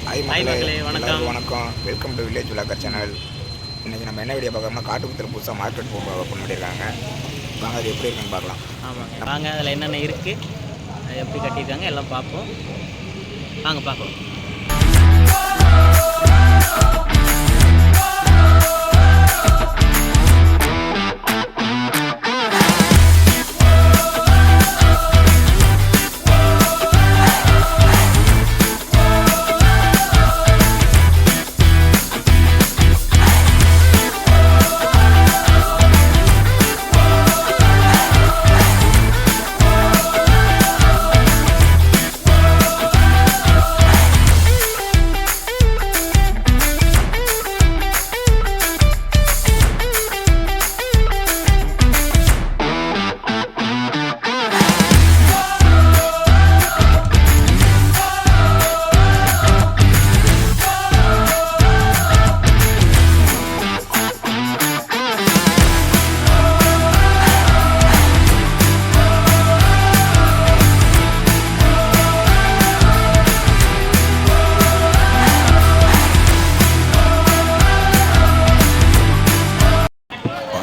Hi hi மக்களே, மக்களே, வணக்கம். எல்லாருக்கும் வணக்கம். Welcome to village vlogger channel. இன்றைக்கி நம்ம என்ன வீடியோ பார்க்கணும்னா காட்டுக்குத்தர் புதுசாக மார்க்கெட் ஓப்பன் பண்ணியிருக்காங்க. வாங்க அது எப்படி இருக்குன்னு பார்க்கலாம். ஆமாங்க, வாங்க அதில் என்னென்ன இருக்குது, அது எப்படி கட்டியிருக்காங்க எல்லாம் பார்ப்போம். வாங்க பார்க்கலாம்.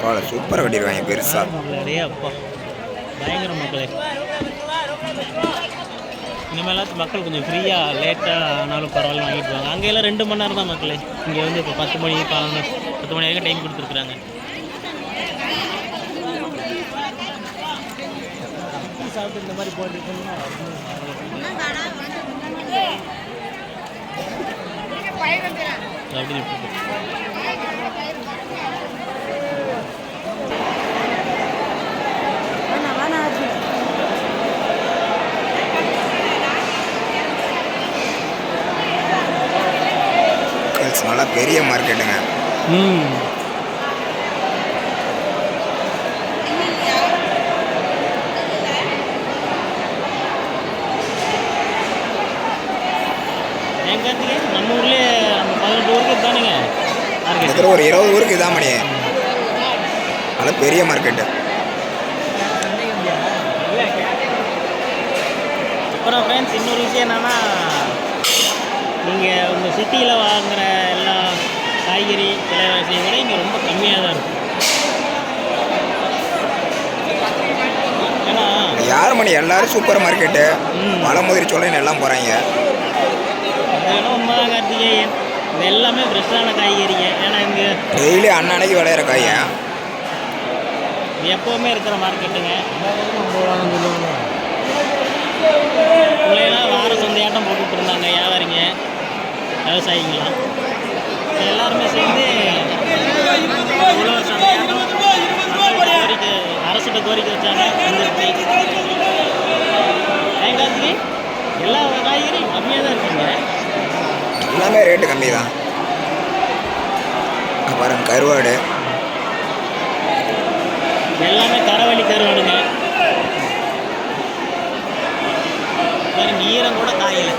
பரவாயில்ல, சூப்பராக கட்டியிருக்காங்க பெருசாக. மக்களே, அப்பா பயங்கர மக்களே. இனிமேல் மக்கள் கொஞ்சம் ஃப்ரீயாக லேட்டாக ஆனாலும் பரவாயில்ல வாங்கிட்டு வாங்க. அங்கெல்லாம் 2 மணி நேரம் தான் மக்களே. இங்கே வந்து இப்போ 10 மணி 10 மணி வரைக்கும் டைம் கொடுத்துருக்குறாங்க. சாப்பிட்டு இந்த மாதிரி போட்டுருக்கோம்னா அப்படி நல்லா பெரிய மார்க்கெட்டுங்க. நம்ம ஊர்லேயே 18 ஊருக்கு தானுங்க மார்க்கெட், ஒரு 20 ஊருக்கு இதான் மணி. நல்லா பெரிய மார்க்கெட்டு. அப்புறம் ஃப்ரெண்ட்ஸ், இன்னொரு விஷயம் என்னென்னா, நீங்கள் உங்கள் சிட்டியில் வாங்குகிற எல்லா காய்கறி விலைவாசியை விட இங்கே ரொம்ப கம்மியாக தான் இருக்கும். ஏன்னா யார் மணி எல்லாரும் சூப்பர் மார்க்கெட்டு மலைமுதிரி சொல்லேன்னு எல்லாம் போகிறாங்க. அது உண்மைதான் கார்த்திகேயன். இது எல்லாமே ஃப்ரெஷ்ஷான காய்கறிங்க. ஏன்னா இங்கே டெய்லி அன்னன்னைக்கு விளையிற காய். இது எப்போவுமே இருக்கிற மார்க்கெட்டுங்க. பிள்ளைலாம் வார சந்தையாட்டம் போட்டுட்டு இருந்தாங்க வியாபாரிங்க, விவசாயிங்களாம் எல்லாருமே சேர்ந்து உழவர் சந்தையாட்டம் கோரிக்கை, அரசிட்ட கோரிக்கை வச்சாங்க. காய்கறி எல்லா காய்கறியும் கம்மியாக தான் இருக்குங்க. எல்லாமே ரேட்டு கம்மி தான். பாருங்க, கருவாடு எல்லாமே கரவழி கருவாடுங்க. பாருங்க, ஈரம் கூட காயில.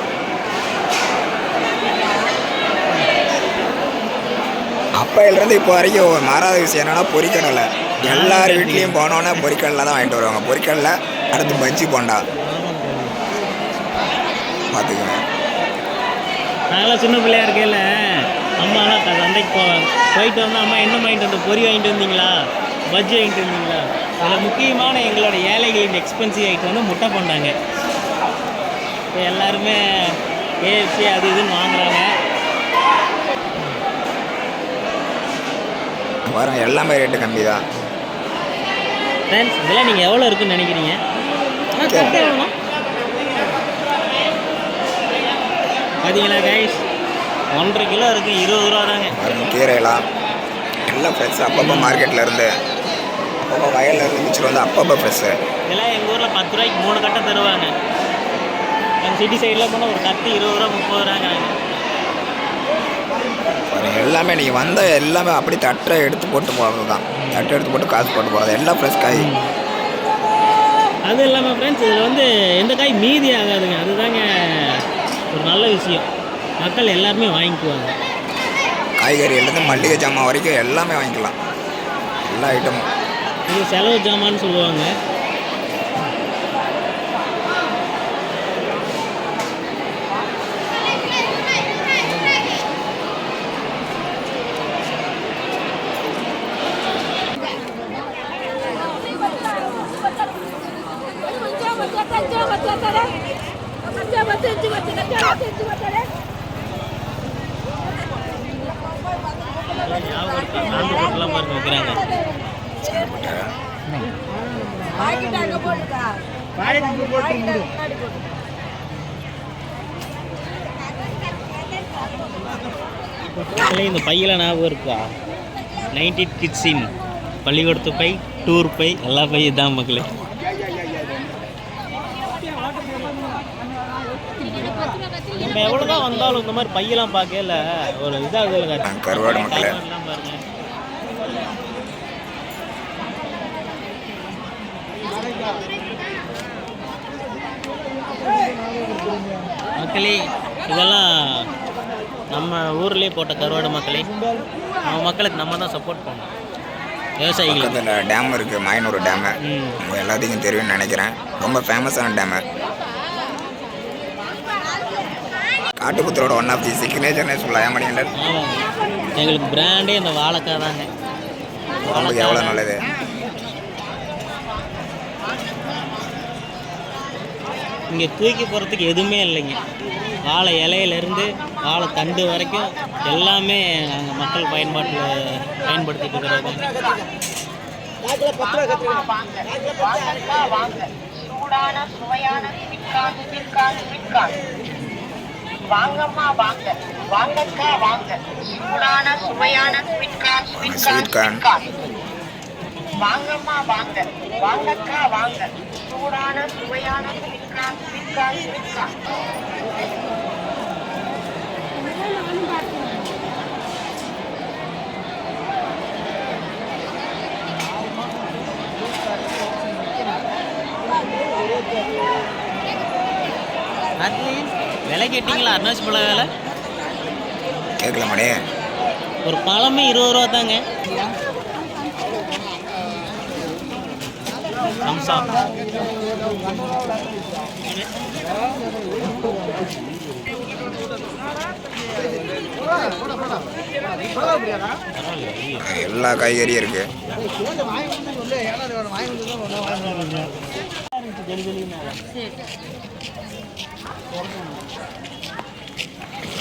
அப்பையிலேருந்து இப்போ வரைக்கும் மாறாத விஷயம் என்னன்னா பொரிக்கடலை. எல்லார் வீட்லேயும் போனோன்னா பொரிக்கடலை தான் வாங்கிட்டு வருவாங்க. பொரிக்கடலை, அடுத்து பஜ்ஜி போண்டா. பார்த்துக்கோங்க. நாங்களாம் சின்ன பிள்ளையா இருக்கையில் அம்மாலாம் சந்தைக்கு போவாங்க. போயிட்டு வந்தால் அம்மா என்ன வாங்கிட்டு வந்து, பொரி வாங்கிட்டு வந்தீங்களா, பஜ்ஜி வாங்கிட்டு வந்தீங்களா. அதில் முக்கியமான எங்களோட ஏழைகளின் எக்ஸ்பென்சிவ் ஐட்டம் வந்து முட்டை போண்டாங்க. இப்போ எல்லாருமே ஏஎஃப்சி அது இதுன்னு வாங்குறாங்க. பாருங்க, எல்லாமே ரேட்டு கம்மி தான். ஃப்ரெண்ட்ஸ், இதெல்லாம் நீங்கள் எவ்வளோ இருக்குன்னு நினைக்கிறீங்க? பார்த்தீங்களா கைஸ், 1.5 கிலோ இருக்குது, 20 ரூபா தாங்க. பாருங்க, கீரையெல்லாம் எல்லாம் ஃப்ரெஷ்ஷு. அப்பப்போ மார்க்கெட்டில் இருந்து, அப்பப்போ வயலில் இருந்து மிச்சிட்டு வந்து அப்பப்போ ஃப்ரெஷ்ஷு. இதெல்லாம் எங்கள் ஊரில் 10 ரூபாய்க்கு 3 கட்டை தருவாங்க. எங்கள் சிட்டி சைடில் போனால் ஒரு கட்டு 20 ரூபா 30 ரூபாங்கிறாங்க. பாருங்க, எல்லாமே நீங்கள் வந்த எல்லாமே அப்படி தட்டை எடுத்து போட்டு போகிறது தான். தட்டை எடுத்து போட்டு காசு போட்டு போகிறது. எல்லாம் ஃப்ரெஷ் காய். அது இல்லாமல் ஃப்ரெண்ட்ஸ், இதில் வந்து எந்த காய் மீதி ஆகாதுங்க. அதுதாங்க ஒரு நல்ல விஷயம். மக்கள் எல்லாருமே வாங்கிக்குவாங்க. காய்கறிலேருந்து மல்லிகை ஜாமான் வரைக்கும் எல்லாமே வாங்கிக்கலாம், எல்லா ஐட்டமும். இது செலவு ஜாமான்னு சொல்லுவாங்க. ஞாபகம் இருக்கா? சாந்து போட்டுலாம் பாருங்க வைக்கிறாங்க. இந்த பையில ஞாபகம் இருக்கா? 90 கிட்ஸின் பள்ளிக்கூடத்து பை, டூர் பை, எல்லா பையும் தான் மக்களே. நம்ம எவ்வளோதான் வந்தாலும் இந்த மாதிரி பையெல்லாம் பார்க்கல ஒரு இதாகுதுல கருவாடு மக்களே. பாருங்க. மக்களே இதெல்லாம் நம்ம ஊர்லேயே போட்ட கருவாடு மக்களே. நம்ம மக்களுக்கு நம்ம தான் சப்போர்ட் பண்ணணும். விவசாயிகள் பக்கத்தில் டேம் இருக்குது, மாயனூர் டேமு. உங்கள் எல்லாத்துக்கும் தெரியும்னு நினைக்கிறேன். ரொம்ப ஃபேமஸான டேமு. காட்டுப்புத்தரோட ஒன் ஆஃப் தி சிக்னேச்சர்னே சொல்லலாம். ஏமாடியண்டர் எங்களுக்கு பிராண்டே இந்த வாழைக்காய் தாங்க. உடம்புக்கு எவ்வளோ நல்லது. இங்கே தூக்கி போகிறதுக்கு எதுவுமே இல்லைங்க. வாழை இலையிலேருந்து வாழை தண்டு வரைக்கும் எல்லாமே நாங்கள் மக்கள் பயன்படுத்திட்டு இருக்கிறது. சூடான சுவையான வாங்கம்மா வாங்க, வாங்கக்கா வாங்க, சூடான சுவையான ஸ்வீட் கார்ன். வாங்கம்மா வாங்க, வாங்கக்கா வாங்க, சூடான சுவையான ஸ்வீட் கார்ன். விலை கேட்டிங்களா? அருணாச்சி பழ விலை கேட்கல மாடே. ஒரு பழமே 20 ரூபா தாங்க. சம்சா எல்லா காய்கறியும் இருக்கு.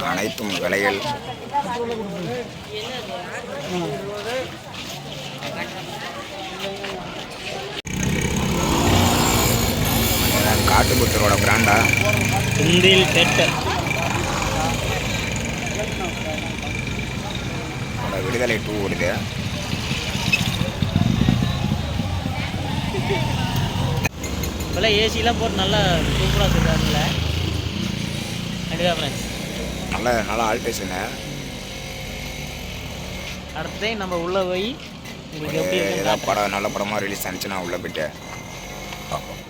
அனைத்தும் விலைகள். காட்டுப்புத்தரோட பிராண்டா செந்தில் பெட்டர். விடுதலை 2 ஓடுது. இப்போல்லாம் ஏசிலாம் போட்டு நல்லா சூப்பராக சொல்கிறாங்கல்ல. கண்டிப்பாக ஃப்ரெண்ட்ஸ் நல்ல ஆல்டேஷனு. அடுத்த டைம் நம்ம உள்ளே போய் உங்களுக்கு எப்படி ஏதாவது படம் நல்ல படமாக ரிலீஸ் ஆனிச்சுன்னா உள்ளே போயிட்டு பார்ப்போம்.